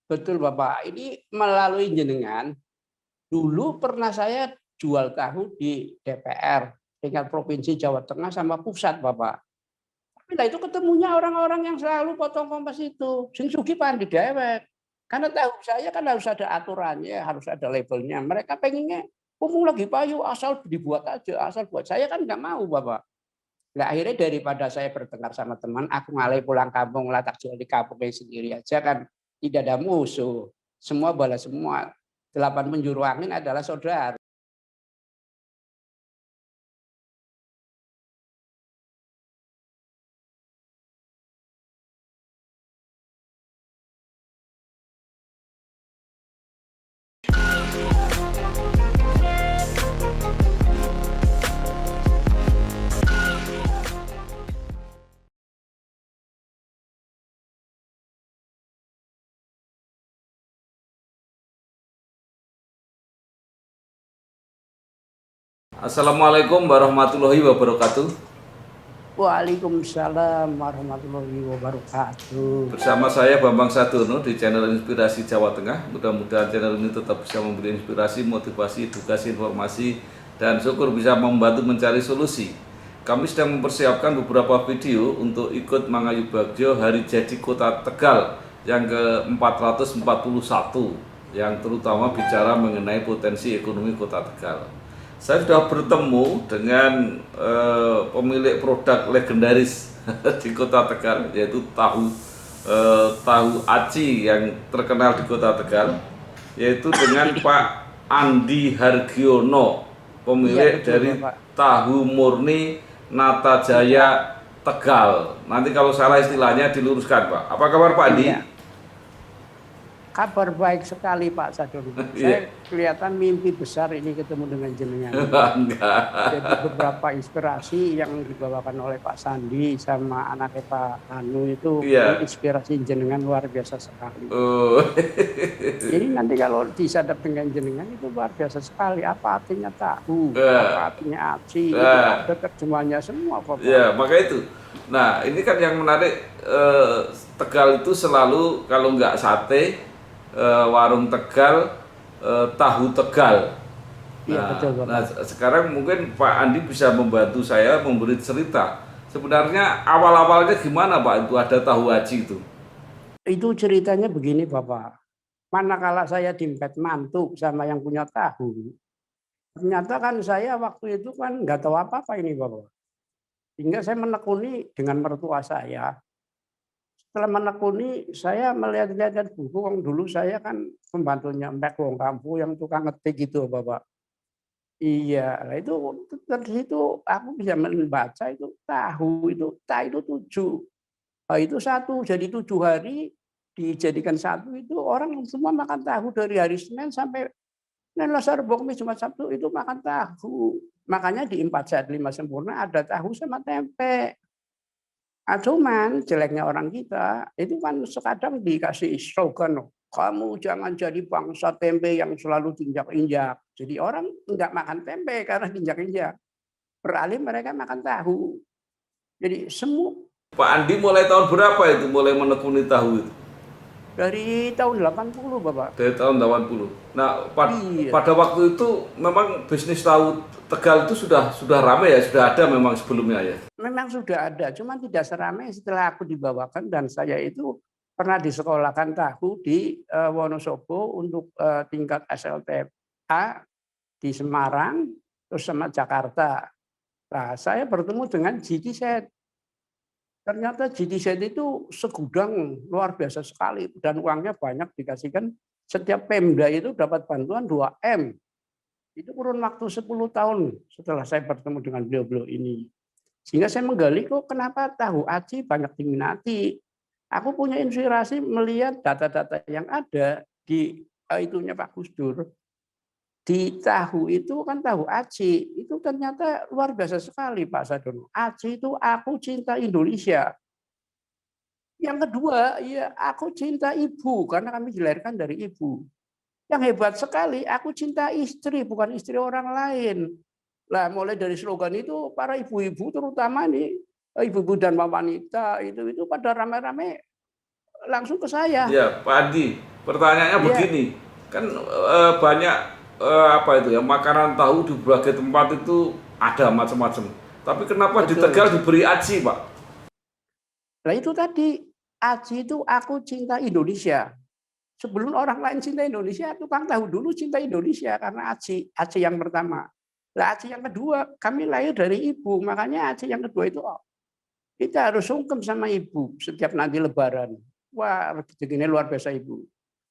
Betul Bapak. Ini melalui jenengan, dulu pernah saya jual tahu di DPR tingkat provinsi Jawa Tengah sama pusat Bapak. Tapi lah itu ketemunya orang-orang yang selalu potong kompas itu. Sing sugih pandi dewek. Karena tahu saya kan harus ada aturannya, harus ada labelnya. Mereka pengennya, mumpung lagi payu, asal dibuat aja, asal buat. Saya kan nggak mau Bapak. Nah, akhirnya daripada saya bertengkar sama teman, aku ngalih pulang kampung, lah tak jual di kampungnya sendiri aja kan tidak ada musuh. Semua balas semua. 8 penjuru angin adalah saudara. Assalamualaikum warahmatullahi wabarakatuh. Waalaikumsalam warahmatullahi wabarakatuh. Bersama saya Bambang Sadono di channel Inspirasi Jawa Tengah. Mudah-mudahan channel ini tetap bisa memberi inspirasi, motivasi, edukasi, informasi, dan syukur bisa membantu mencari solusi. Kami sedang mempersiapkan beberapa video untuk ikut Mangayu Bagjo Hari Jadi Kota Tegal yang ke-441, yang terutama bicara mengenai potensi ekonomi Kota Tegal. Saya sudah bertemu dengan pemilik produk legendaris di Kota Tegal, yaitu tahu aci yang terkenal di Kota Tegal, yaitu dengan Pak Andi Hargiono, pemilik dari Tahu Murni Nata Jaya Tegal. Nanti kalau salah istilahnya diluruskan, Pak. Apa kabar Pak Andi? Iya. Kabar baik sekali Pak Sadono. Saya kelihatan mimpi besar ini ketemu dengan jenengan. Jadi beberapa inspirasi yang dibawakan oleh Pak Sandi sama anaknya Pak Anu itu inspirasi jenengan luar biasa sekali. Jadi nanti kalau disadap dengan jenengan itu luar biasa sekali. Apa artinya tahu? Apa artinya aci? Itu ada terjemahnya semua Bapak. Ya, maka itu. Nah, ini kan yang menarik, Tegal itu selalu kalau nggak sate, warung Tegal, tahu Tegal. Nah, betul, nah, sekarang mungkin Pak Andi bisa membantu saya memberi cerita. Sebenarnya awal-awalnya gimana Pak itu ada tahu aci itu? Itu ceritanya begini Bapak. Manakala saya dimpet mantu sama yang punya tahu, ternyata kan saya waktu itu kan nggak tahu apa-apa ini Bapak. Sehingga saya menekuni dengan mertua saya. Setelah menekuni, saya melihat-lihat buku. Dulu saya kan pembantunya Mbak Wong Kampu yang tukang ngetik gitu, Bapak. Iya, nah itu dari situ aku bisa membaca itu tahu itu, itu 7. Nah, itu 1, jadi 7 hari dijadikan 1 itu orang semua makan tahu dari hari Senin sampai Selasa, Rabu, Kamis, Jumat, Sabtu itu makan tahu. Makanya di 4 Sehat 5 Sempurna ada tahu sama tempe. Cuman jeleknya orang kita itu kan sekadang dikasih slogan, kamu jangan jadi bangsa tempe yang selalu injak-injak. Jadi orang enggak makan tempe karena injak-injak. Beralih mereka makan tahu. Jadi semua. Pak Andi mulai tahun berapa itu mulai menekuni tahu itu? Dari tahun 80 Bapak. Dari tahun 80. Nah, pada waktu itu memang bisnis tahu Tegal itu sudah ramai ya, sudah ada memang sebelumnya ya? Memang sudah ada, cuma tidak seramai setelah aku dibawakan dan saya itu pernah disekolahkan tahu di Wonosobo untuk tingkat SLTA di Semarang, terus sama Jakarta. Nah, saya bertemu dengan GT Set. Ternyata GT Set itu segudang luar biasa sekali dan uangnya banyak dikasihkan. Setiap Pemda itu dapat bantuan 2M. Itu kurun waktu 10 tahun setelah saya bertemu dengan beliau-beliau ini. Sehingga saya menggali kok kenapa tahu aci banyak diminati. Aku punya inspirasi melihat data-data yang ada di itunya Pak Gus Dur. Di tahu itu kan tahu aci, itu ternyata luar biasa sekali Pak Sadono. Aci itu aku cinta Indonesia. Yang kedua, ya aku cinta ibu karena kami dilahirkan dari ibu. Yang hebat sekali, aku cinta istri bukan istri orang lain. Lah mulai dari slogan itu para ibu-ibu terutama nih ibu-ibu dan wanita itu pada rame-rame langsung ke saya. Ya Pak Andi, Pertanyaannya Iya, begini, kan banyak apa itu ya, makanan tahu di berbagai tempat itu ada macam-macam. Tapi kenapa di betul. Tegal diberi aci, Pak? Nah itu tadi, Aji itu aku cinta Indonesia. Sebelum orang lain cinta Indonesia, tukang tahu dulu cinta Indonesia karena Aji, Aji yang pertama. Nah, Aji yang kedua, kami lahir dari ibu, makanya Aji yang kedua itu kita harus sungkem sama ibu setiap nanti Lebaran. Wah, rezekinya luar biasa ibu.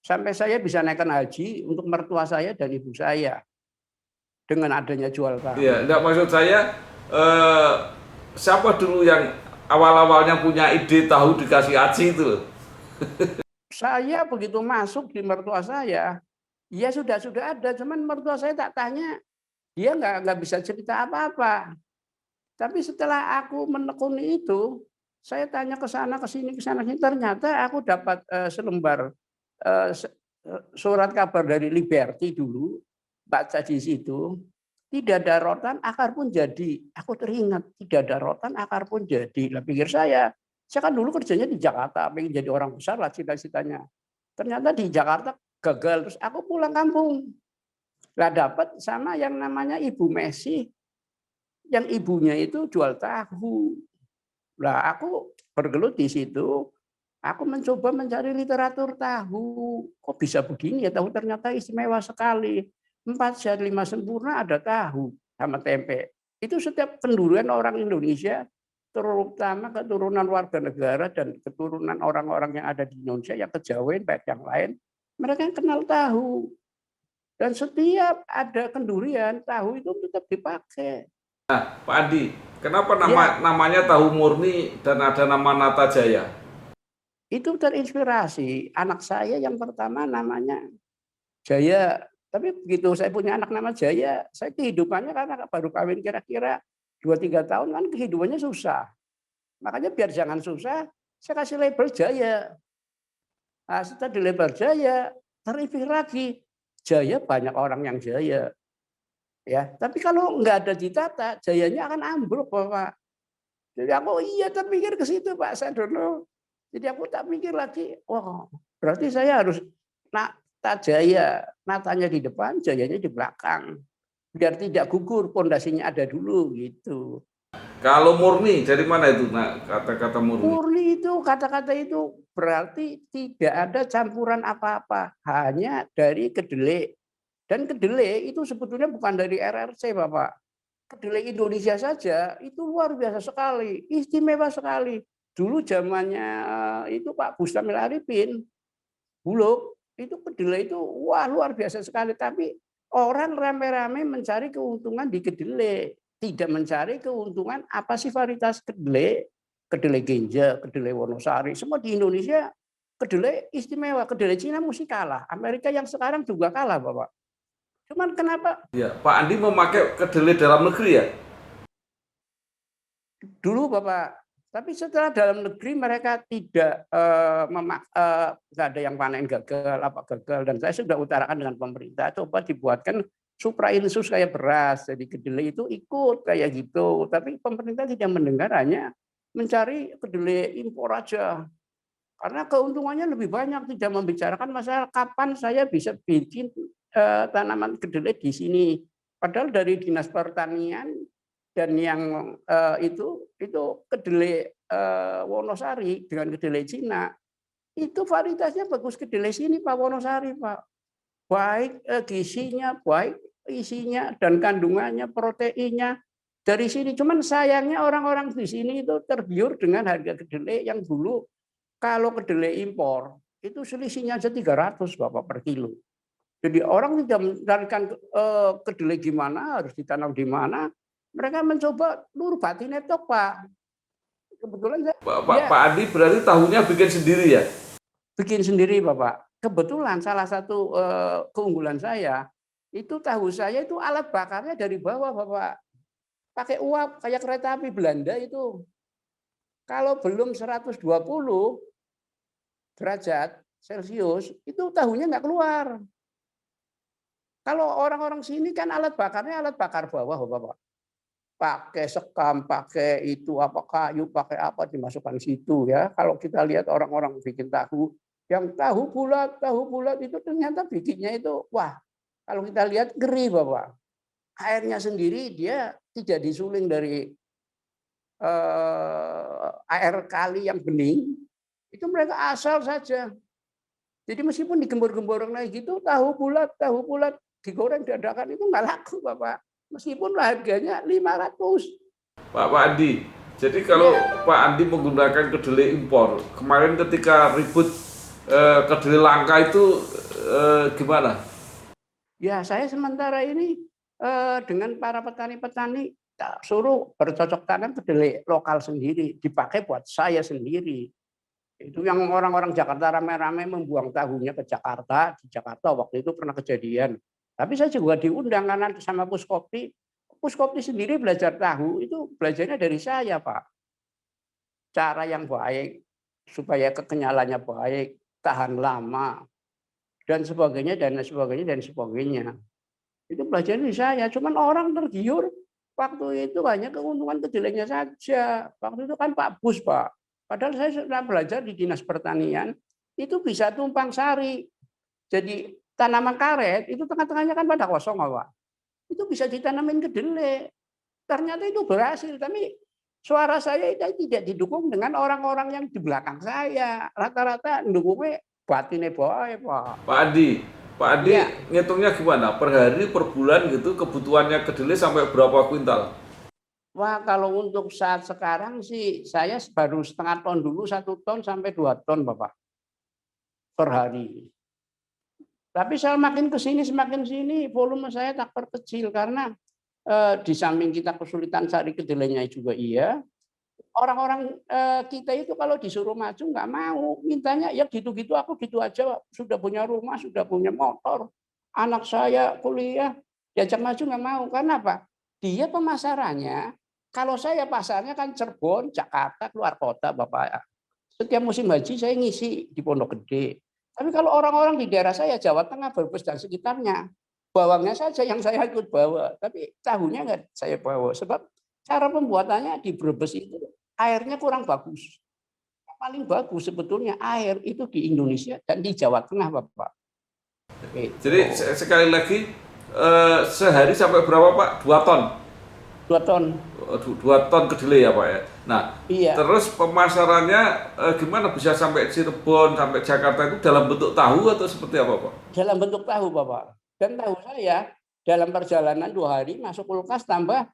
Sampai saya bisa naikkan haji untuk mertua saya dan ibu saya dengan adanya jual Iya, tahu. enggak, maksud saya eh, siapa dulu yang awal-awalnya punya ide tahu dikasih aci itu loh. Saya begitu masuk di mertua saya, ya sudah ada, cuman mertua saya tak tanya, dia nggak bisa cerita apa-apa. Tapi setelah aku menekuni itu, saya tanya ke sana sini, ternyata aku dapat selembar surat kabar dari Liberty dulu, baca di situ, tidak ada rotan akar pun jadi. Aku teringat tidak ada rotan akar pun jadi. Lah pikir saya kan dulu kerjanya di Jakarta, pengen jadi orang besar lah cita-citanya. Ternyata di Jakarta gagal, terus aku pulang kampung. Lah dapat sama yang namanya Ibu Messi, yang ibunya itu jual tahu. Lah aku bergelut di situ, aku mencoba mencari literatur tahu. Kok bisa begini ya tahu, ternyata istimewa sekali. 4 sehat 5 sempurna ada tahu sama tempe. Itu setiap pendudukan orang Indonesia, terutama keturunan warga negara dan keturunan orang-orang yang ada di Indonesia yang kejawen baik yang lain, mereka kenal tahu. Dan setiap ada kendurian, tahu itu tetap dipakai. Pak Andi, kenapa Ya, namanya tahu murni dan ada nama Nata Jaya? itu terinspirasi. Anak saya yang pertama namanya Jaya. Tapi begitu saya punya anak nama Jaya, saya kehidupannya karena baru kawin kira-kira 2-3 tahun kan kehidupannya susah. Makanya biar jangan susah, saya kasih label Jaya. Nah, setelah di label Jaya, terinspirasi lagi. Jaya banyak orang yang jaya. Ya, tapi kalau nggak ada ditata, jayanya akan ambruk, Bapak. Jadi aku iya tak mikir ke situ Pak Sadono. Jadi aku tak mikir lagi, wah berarti saya harus nata jaya, natanya di depan, jayanya di belakang. Biar tidak gugur, pondasinya ada dulu gitu. Kalau murni, dari mana itu kata-kata murni? Murni itu kata-kata itu berarti tidak ada campuran apa-apa, hanya dari kedelai. Dan kedelai itu sebetulnya bukan dari RRC Bapak. Kedelai Indonesia saja itu luar biasa sekali, istimewa sekali. Dulu zamannya itu Pak Bustamil Arifin, Bulog, itu kedelai itu wah luar biasa sekali. Tapi orang rame-rame mencari keuntungan di kedelai, tidak mencari keuntungan apa sih varietas kedelai, kedelai Genja, kedelai Wonosari, semua di Indonesia kedelai istimewa. Kedelai Cina mesti kalah, Amerika yang sekarang juga kalah, Bapak. Cuman kenapa Ya, Pak Andi memakai kedelai dalam negeri ya? dulu Bapak, tapi setelah dalam negeri mereka tidak nggak ada yang panen gagal apa gagal, dan saya sudah utarakan dengan pemerintah coba dibuatkan suprainsus kayak beras, jadi kedelai itu ikut kayak gitu, tapi pemerintah tidak mendengar, hanya mencari kedelai impor aja karena keuntungannya lebih banyak, tidak membicarakan masalah kapan saya bisa bikin tanaman kedelai di sini. Padahal dari Dinas Pertanian dan yang itu kedelai Wonosari dengan kedelai Cina itu varietasnya bagus, kedelai sini Pak Wonosari Pak, baik gizinya, baik isinya dan kandungannya, proteinnya dari sini. Cuman sayangnya orang-orang di sini itu tergiur dengan harga kedelai yang dulu kalau kedelai impor itu selisihnya aja 300 Bapak per kilo. Jadi orang tidak mencarikan kedelai gimana, harus ditanam di mana. Mereka mencoba nur batin itu Pak. Kebetulan saya ya Pak Andi berarti tahunya bikin sendiri ya? bikin sendiri Bapak. Kebetulan salah satu keunggulan saya itu tahu saya itu alat bakarnya dari bawah Bapak. Pakai uap kayak kereta api Belanda itu. Kalau belum 120 derajat Celcius itu tahunya nggak keluar. Kalau orang-orang sini kan alat bakarnya alat bakar bawah, Bapak. Pakai sekam, pakai itu apa kayu, pakai apa dimasukkan situ ya. Kalau kita lihat orang-orang bikin tahu, Yang tahu bulat itu ternyata bikinnya itu, wah, kalau kita lihat ngeri Bapak. Airnya sendiri dia tidak disuling dari air kali yang bening, itu mereka asal saja. Jadi meskipun digembur-gembor kayak gitu, tahu bulat digoreng dadakan itu nggak laku Bapak. Meskipun harganya 500. Pak Andi, jadi kalau Ya, Pak Andi menggunakan kedelai impor, kemarin ketika ribut kedelai langka itu gimana? ya saya sementara ini dengan para petani-petani suruh bercocok tanam kedelai lokal sendiri, dipakai buat saya sendiri. Itu yang orang-orang Jakarta rame-rame membuang tahunya ke Jakarta. Di Jakarta waktu itu pernah kejadian. Tapi saya juga diundang karena sama Puskopti. Puskopti sendiri belajar tahu itu belajarnya dari saya, Pak. Cara yang baik supaya kekenyalannya baik, tahan lama dan sebagainya dan sebagainya dan sebagainya. Itu belajar dari saya. Cuman orang tergiur waktu itu hanya keuntungan kedelainya saja. Waktu itu kan Pak Bus, Pak. Padahal saya sudah belajar di Dinas Pertanian, itu bisa tumpang sari. Jadi tanaman karet, itu tengah-tengahnya kan pada kosong, Pak. Itu bisa ditanamin kedelai. Ternyata itu berhasil, tapi suara saya itu tidak didukung dengan orang-orang yang di belakang saya. Rata-rata mendukungnya batinnya baik, Pak. Pak Andi, Pak Andi Iya. ngitungnya gimana? Per hari, per bulan gitu kebutuhannya kedelai sampai berapa kuintal? Wah, kalau untuk saat sekarang sih saya baru setengah ton dulu, 1 ton sampai 2 ton, Bapak, per hari. Tapi saya makin ke sini, semakin sini volume saya tak perkecil karena di samping kita kesulitan cari kedelainya juga iya. Orang-orang kita itu kalau disuruh maju nggak mau, mintanya ya gitu-gitu, aku gitu aja, sudah punya rumah, sudah punya motor, anak saya kuliah, diajak maju nggak mau. Karena apa? Dia pemasarannya, kalau saya pasarnya kan Cirebon, Jakarta, keluar kota, Bapak. Setiap musim haji saya ngisi di Pondok Gede. Tapi kalau orang-orang di daerah saya, Jawa Tengah, Brebes dan sekitarnya, bawangnya saja yang saya ikut bawa, tapi tahunya nggak saya bawa. Sebab cara pembuatannya di Brebes itu airnya kurang bagus. Yang paling bagus sebetulnya air itu di Indonesia dan di Jawa Tengah, Bapak. Jadi Itu sekali lagi sehari sampai berapa Pak? 2 ton. 2 ton. 2 ton kedelai ya Pak ya. Nah, Iya, terus pemasarannya gimana bisa sampai Cirebon, sampai Jakarta itu dalam bentuk tahu atau seperti apa Pak? dalam bentuk tahu, Bapak. Dan tahu saya dalam perjalanan 2 hari masuk kulkas tambah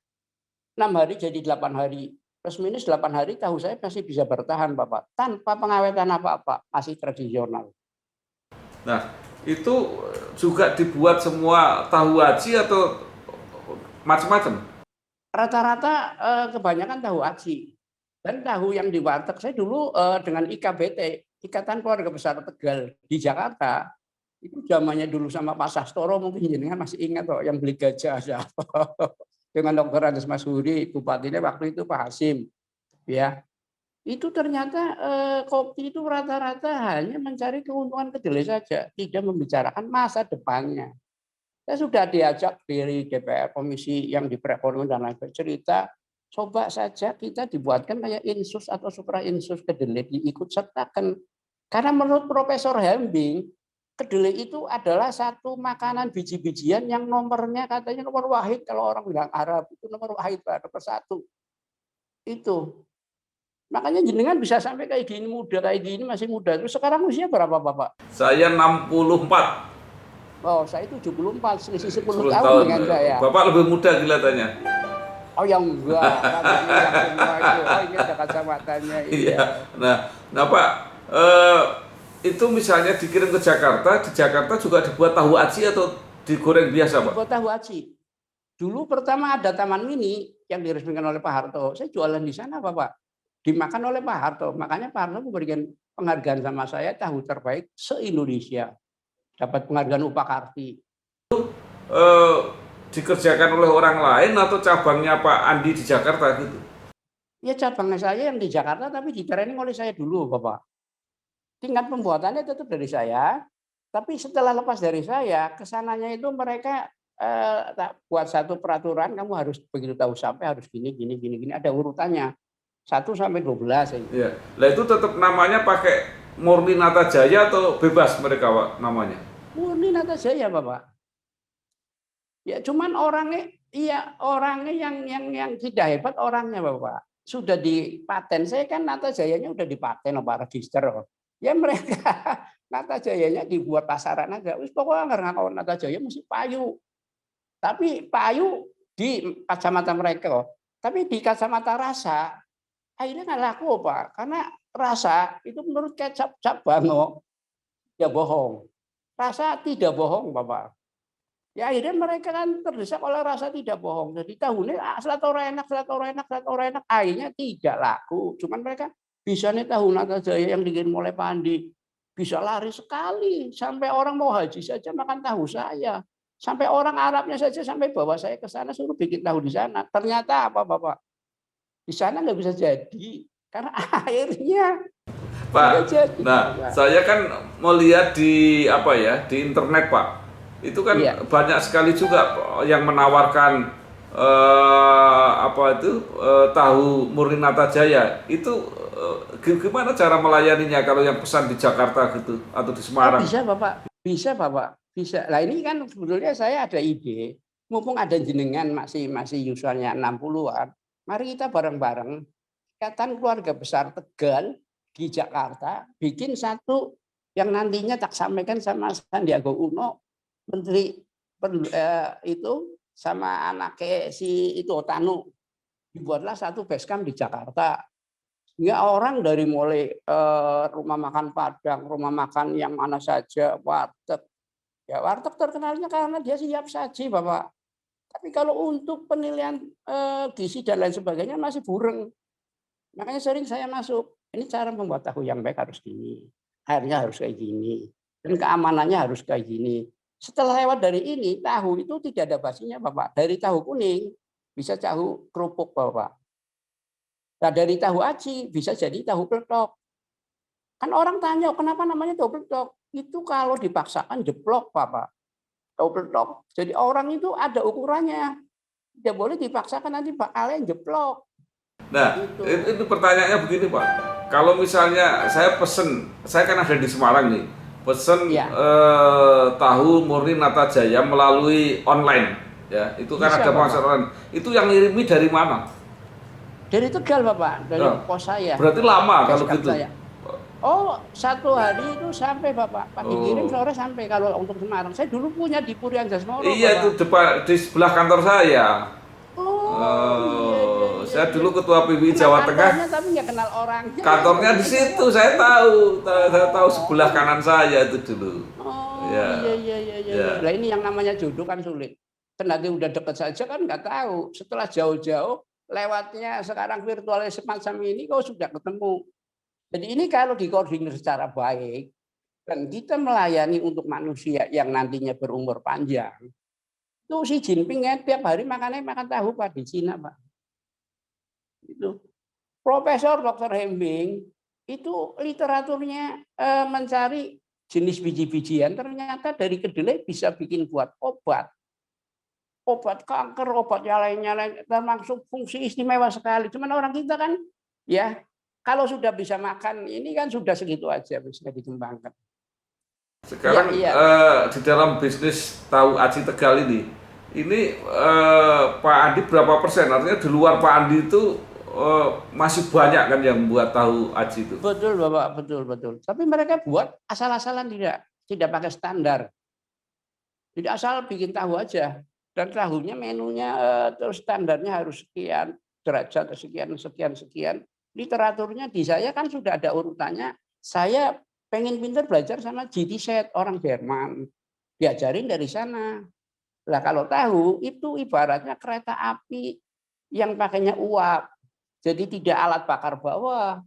6 hari jadi 8 hari. Plus minus 8 hari tahu saya masih bisa bertahan, Bapak. Tanpa pengawetan apa-apa, masih tradisional. Nah, itu juga dibuat semua tahu aci atau macam-macam? Rata-rata kebanyakan tahu aci. Dan tahu yang di warteg saya dulu dengan IKBT, Ikatan Keluarga Besar Tegal di Jakarta, itu zamannya dulu sama Pak Sastoro, mungkin jenengan masih ingat kok, yang beli gajah siapa. Dengan Dr. Andes Masuri, bupatinya waktu itu Pak Hasim. Ya, itu ternyata kopi itu rata-rata hanya mencari keuntungan kedelai saja, tidak membicarakan masa depannya. Saya sudah diajak dari DPR, komisi yang di perekonomian dan lain cerita, coba saja kita dibuatkan kayak insus atau supra insus kedelai, diikut sertakan. Karena menurut Profesor Hembing, kedelai itu adalah satu makanan biji-bijian yang nomornya katanya nomor wahid, kalau orang bilang Arab itu nomor wahid, nomor satu. Itu. Makanya jenengan bisa sampai kayak gini, muda kayak gini, masih muda. Terus sekarang usia berapa, Bapak? Saya 64. Oh, saya 74, selisih 10 10 tahun tahun. dengan saya. Bapak lebih muda kelihatannya. Oh, yang enggak, kan yang semua itu. Oh, ini ada kacamatanya, Iya. iya. Nah Pak, itu misalnya dikirim ke Jakarta, di Jakarta juga dibuat tahu aci atau digoreng biasa Di Pak? Kota Huaci. Dulu pertama ada Taman Mini yang diresmikan oleh Pak Harto. Saya jualan di sana, Bapak. Dimakan oleh Pak Harto. Makanya Pak Harto memberikan penghargaan sama saya tahu terbaik se-Indonesia. Dapat penghargaan Upakarti. Eh, dikerjakan oleh orang lain atau cabangnya Pak Andi di Jakarta gitu? Ya cabangnya saya yang di Jakarta tapi di training oleh saya dulu, Bapak. Tingkat pembuatannya tetap dari saya, tapi setelah lepas dari saya, kesananya itu mereka buat satu peraturan, kamu harus begitu tahu sampai harus gini, gini, gini, gini, ada urutannya 1 sampai 12. Iya. Lah itu tetap namanya pakai murni Nata Jaya atau bebas mereka Pak namanya? Murni Nata Jaya, Bapak. Ya cuman orangnya, iya orangnya yang tidak hebat orangnya, Bapak. Sudah dipaten. Saya kan Nata Jayanya udah dipaten apa register. Ya mereka Nata Jayanya dibuat pasaran aja. Wis pokoknya nggak ngaku Nata Jaya mesti payu. Tapi payu di kacamata mereka. Tapi di kacamata rasa akhirnya nggak laku, Pak. Karena rasa itu menurut kecap cap bango ya bohong. Rasa tidak bohong, Bapak. Ya akhirnya mereka kan terdesak oleh rasa tidak bohong. Jadi tahunya selatora enak, selatora enak, selatora enak. Akhirnya tidak laku. Cuman mereka bisa nih tahu Nata Jaya yang dikirim oleh Pandi. Bisa lari sekali. Sampai orang mau haji saja makan tahu saya. Sampai orang Arabnya saja sampai bawa saya ke sana suruh bikin tahu di sana. Ternyata apa Bapak? Di sana nggak bisa jadi. Karena akhirnya nggak Pak, jadi. nah Bapak. saya kan melihat di apa ya di internet Pak, itu kan Iya. banyak sekali juga yang menawarkan apa itu tahu murni Nata Jaya. Itu gimana cara melayaninya kalau yang pesan di Jakarta gitu atau di Oh Semarang? bisa Bapak, bisa Bapak, bisa. Lah ini kan sebetulnya saya ada ide, mumpung ada jenengan masih usianya 60-an, mari kita bareng-bareng Ikatan Keluarga Besar Tegal di Jakarta bikin satu yang nantinya tak sampaikan sama Sandiaga Uno, Menteri itu sama anaknya si itu Otano, dibuatlah satu base camp di Jakarta. Ya orang dari mulai rumah makan Padang, rumah makan yang mana saja, warteg. Ya warteg terkenalnya karena dia siap saji, Bapak. Tapi kalau untuk penilaian gizi dan lain sebagainya masih bureng. Makanya sering saya masuk. Ini cara membuat tahu yang baik harus gini. Airnya harus kayak gini. Dan keamanannya harus kayak gini. Setelah lewat dari ini, tahu itu tidak ada basinya, Bapak. Dari tahu kuning bisa tahu kerupuk, Bapak. Nah, dari tahu aci bisa jadi tahu peletok. Kan orang tanya, kenapa namanya tahu peletok? Itu kalau dipaksakan jeblok, Bapak. Tahu peletok. Jadi orang itu ada ukurannya. Tidak boleh dipaksakan nanti bakalnya jeblok. Nah, Itu. itu pertanyaannya begini Pak. Kalau misalnya saya pesen, saya kan ada di Semarang nih, pesen Ya, tahu murni Nata Jaya melalui online, ya itu kan bisa ada Bapak. pemasaran. Itu yang ngirimi dari mana? Dari Tegal, Bapak. Dari Nah, pos saya. berarti lama kalau Beskap gitu. saya. Oh, 1 hari itu sampai, Bapak. Pagi kirim, Oh, sore sampai kalau untuk Semarang. Saya dulu punya di Purian Jasmoro, iya itu Bapak. depan di sebelah kantor saya. Oh, iya, iya, iya, Saya iya. dulu ketua PBI Kenal Jawa kantornya Tengah. tapi nggak kenal orangnya. Kantornya di Jadi saya, situ, saya tahu sebelah oh, kanan saya itu dulu. oh, iya, Ya, iya, iya, iya, ya. iya. Lah ini yang namanya jodoh kan sulit. Kan nanti udah deket saja kan nggak tahu. Setelah jauh-jauh lewatnya sekarang virtual semacam ini kok sudah ketemu. Jadi ini kalau dikoordinir secara baik dan kita melayani untuk manusia yang nantinya berumur panjang, itu si Jinping ya tiap hari makannya makan tahu Pak di Cina Pak. Itu Profesor Dr. Hembing itu literaturnya mencari jenis biji-bijian ternyata dari kedelai bisa bikin buat obat kanker, obat yang lain-lain termasuk fungsi istimewa sekali. Cuman orang kita kan ya kalau sudah bisa makan ini kan sudah segitu aja bisa dikembangkan. Iya, Sekarang iya. di dalam bisnis tahu aci Tegal ini Pak Andi berapa persen? Artinya di luar Pak Andi itu masih banyak kan yang buat tahu aci itu. Betul, Bapak, betul, betul. Tapi mereka buat asal-asalan tidak pakai standar. Jadi asal bikin tahu aja. Dan tahunya menunya terus standarnya harus sekian derajat sekian sekian sekian. Literaturnya di saya kan sudah ada urutannya. Saya pengen pinter belajar sama GT Set orang Jerman. Diajarin dari sana. Lah kalau tahu itu ibaratnya kereta api yang pakainya uap. Jadi tidak alat bakar bawah.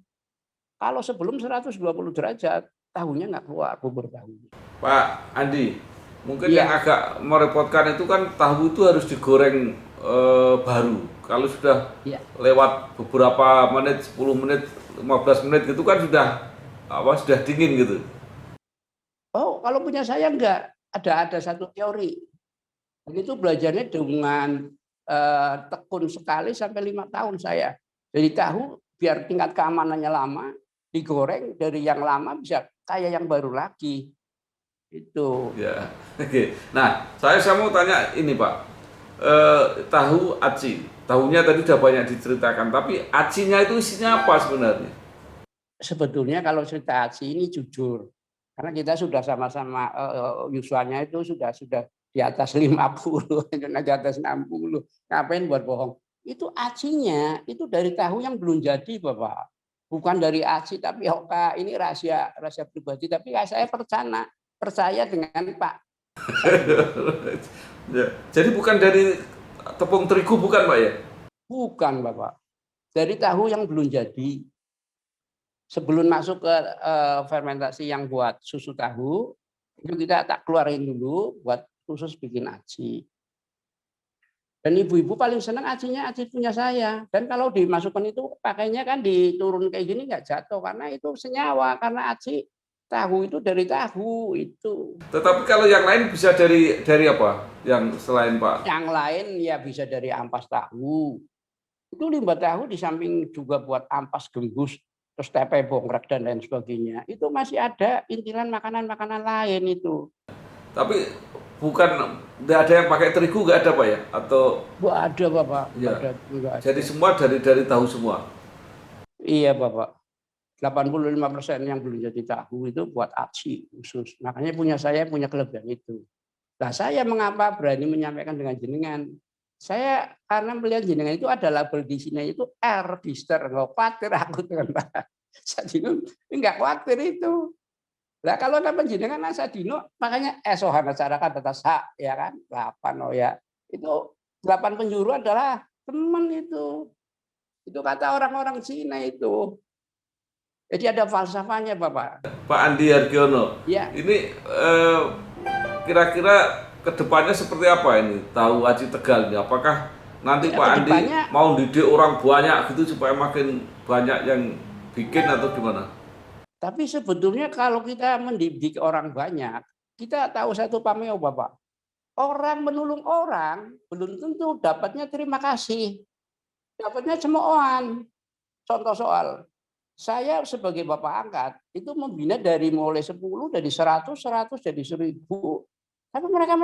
Kalau sebelum 120 derajat, tahunya nggak keluar bubur tahu. Pak Andi, mungkin yang Iya, agak merepotkan itu kan tahu itu harus digoreng baru. Kalau sudah iya. lewat beberapa menit, 10 menit, 15 menit gitu kan sudah dingin gitu. Oh, kalau punya saya enggak. Ada satu teori. Dan itu belajarnya dengan tekun sekali sampai 5 tahun saya. Jadi tahu biar tingkat keamanannya lama, digoreng dari yang lama bisa kayak yang baru lagi. Itu. Ya, oke. Nah, saya mau tanya ini Pak, tahu aci, tahunya tadi sudah banyak diceritakan, tapi acinya itu isinya apa sebenarnya? Sebetulnya kalau cerita aci ini jujur, karena kita sudah sama-sama yuswanya itu sudah di atas 50, di atas 60. Ngapain buat bohong? Itu acinya itu dari tahu yang belum jadi, Bapak. Bukan dari aci tapioka. Ini rahasia pribadi, tapi saya percaya dengan Pak Sadino. Ya, jadi bukan dari tepung terigu bukan Pak ya? Bukan, Bapak. Dari tahu yang belum jadi. Sebelum masuk ke fermentasi yang buat susu tahu, itu kita tak keluarin dulu buat khusus bikin aci. Dan ibu-ibu paling senang acinya aci punya saya. Dan kalau dimasukkan itu pakainya kan diturun kayak gini nggak jatuh karena itu senyawa, karena aci tahu itu dari tahu itu. Tetapi kalau yang lain bisa dari apa? Yang selain Pak? Yang lain ya bisa dari ampas tahu. Itu limbah tahu di samping juga buat ampas gembus, terus tepe bongkrek dan lain sebagainya. Itu masih ada intilan makanan-makanan lain itu. Tapi bukan, nggak ada yang pakai terigu nggak ada Pak ya? Atau Nggak ada, Bapak. ya? Nggak ada. Jadi semua dari tahu semua. Iya, Bapak. 85% yang belum jadi tahu itu buat aci khusus. Makanya saya punya kelebihan itu. Nah, saya mengapa berani menyampaikan dengan jenengan? Saya karena melihat jenengan itu ada label di sini itu register, nggak khawatir aku dengan Pak Sadino, nggak khawatir itu. Nah, kalau nama jenengan Sadino, makanya sohana masyarakat atas hak, ya kan? 8 oh ya. Itu 8 penjuru adalah teman itu. Itu kata orang-orang Cina itu. Jadi ada falsafahnya, Bapak. Pak Andi Hargiono, Ya, ini kira-kira kedepannya seperti apa ini tahu aci Tegal ini? Apakah nanti ya Pak Andi kedepannya. mau didik orang banyak gitu supaya makin banyak yang bikin atau gimana? Tapi sebetulnya kalau kita mendidik orang banyak, kita tahu satu pameo, Bapak. Orang menolong orang belum tentu dapatnya terima kasih. Dapatnya cemoohan. Contoh soal, saya sebagai bapak angkat itu membina dari mulai 10, dari 100 jadi 1000. Tapi mereka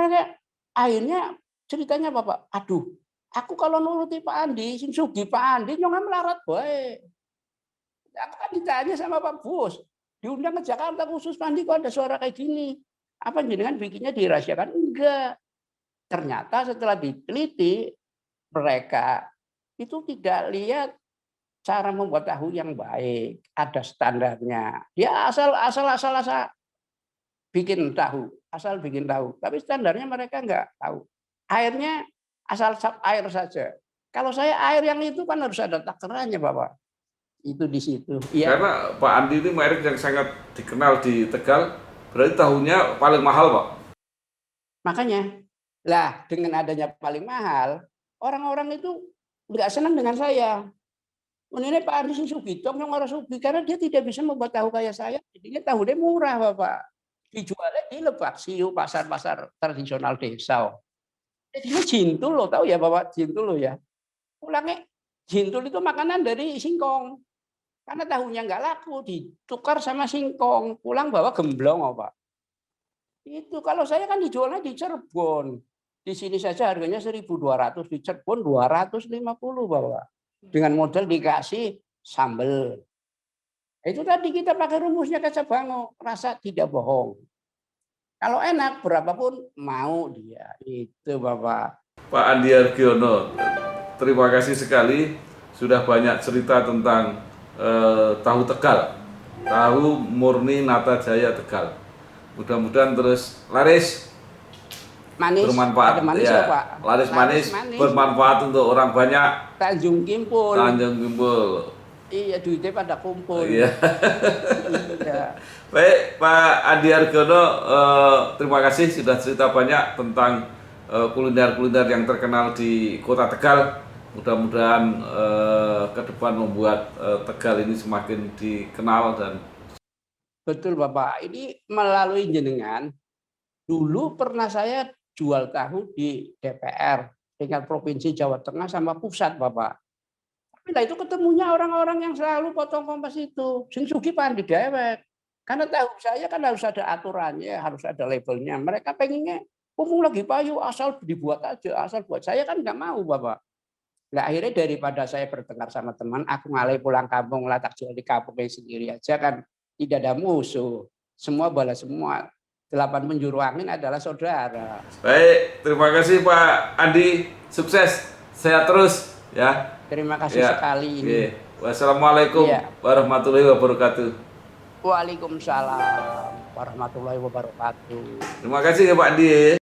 akhirnya ceritanya Bapak, aduh, aku kalau nuruti Pak Andi, sing sugih Pak Andi nyong melarat bae. Aku kan ditanya sama Pak Bos, diundang ke Jakarta khusus Pak Andi kok ada suara kayak gini. Apa jenengan bikinnya dirahasiakan? Enggak. Ternyata setelah diteliti mereka itu tidak lihat cara membuat tahu yang baik, ada standarnya. Dia asal bikin tahu, tapi standarnya mereka nggak tahu. Airnya asal sap air saja. Kalau saya air yang itu kan harus ada takarannya, Bapak. Itu di situ. Iya. Karena Pak Andi ini merek yang sangat dikenal di Tegal, berarti tahunya paling mahal Pak. Makanya, lah dengan adanya paling mahal, orang-orang itu nggak senang dengan saya. Ini Pak Andi Sugito yang orang Sugi karena dia tidak bisa membuat tahu kayak saya. Jadinya tahu dia murah, Bapak. Dijualnya di Lebak Siu, pasar-pasar tradisional desa. Jadinya jintul loh, tahu ya Bapak, jintul loh ya. Pulangnya jintul itu makanan dari singkong. Karena tahunya nggak laku, ditukar sama singkong. Pulang bawa gemblong, oh, Pak. Itu kalau saya kan dijualnya di Cirebon. Di sini saja harganya 1.200, di Cirebon 250, Bapak. Dengan modal dikasih sambel. Itu tadi kita pakai rumusnya kaca bango, rasa tidak bohong. Kalau enak berapapun mau dia. Itu Bapak. Pak Andi Hargiono, terima kasih sekali sudah banyak cerita tentang tahu Tegal, tahu murni Nata Jaya Tegal. Mudah-mudahan terus laris, Manis, bermanfaat. ada manis Ya, Pak. laris manis, bermanfaat untuk orang banyak. Tanjung Kimpul. Tanjung Kimpul. Iya, duitnya pada kumpul. Iya. Iya. Baik, Pak Andi Hargiono, terima kasih sudah cerita banyak tentang kuliner-kuliner yang terkenal di Kota Tegal. Mudah-mudahan ke depan membuat Tegal ini semakin dikenal dan Betul Bapak. Ini melalui jenengan. Dulu pernah saya jual tahu di DPR tingkat provinsi Jawa Tengah sama pusat, Bapak. Lah itu ketemunya orang-orang yang selalu potong kompas itu. Sing sugih pandi dewek. Karena tahu saya kan harus ada aturannya, harus ada labelnya. Mereka pengennya, mumpung lagi payu, asal dibuat aja, asal buat. Saya kan nggak mau, Bapak. Nah, akhirnya daripada saya bertengkar sama teman, aku ngalih pulang kampung, lah tak jual di kampung sendiri aja kan. Tidak ada musuh. Semua balas semua. 8 penjuru angin adalah saudara. Baik, terima kasih Pak Andi. Sukses, sehat terus ya. Terima kasih Ya. sekali ini. Oke. Wassalamualaikum Iya. warahmatullahi wabarakatuh. Waalaikumsalam warahmatullahi wabarakatuh. Terima kasih ya Pak Andi.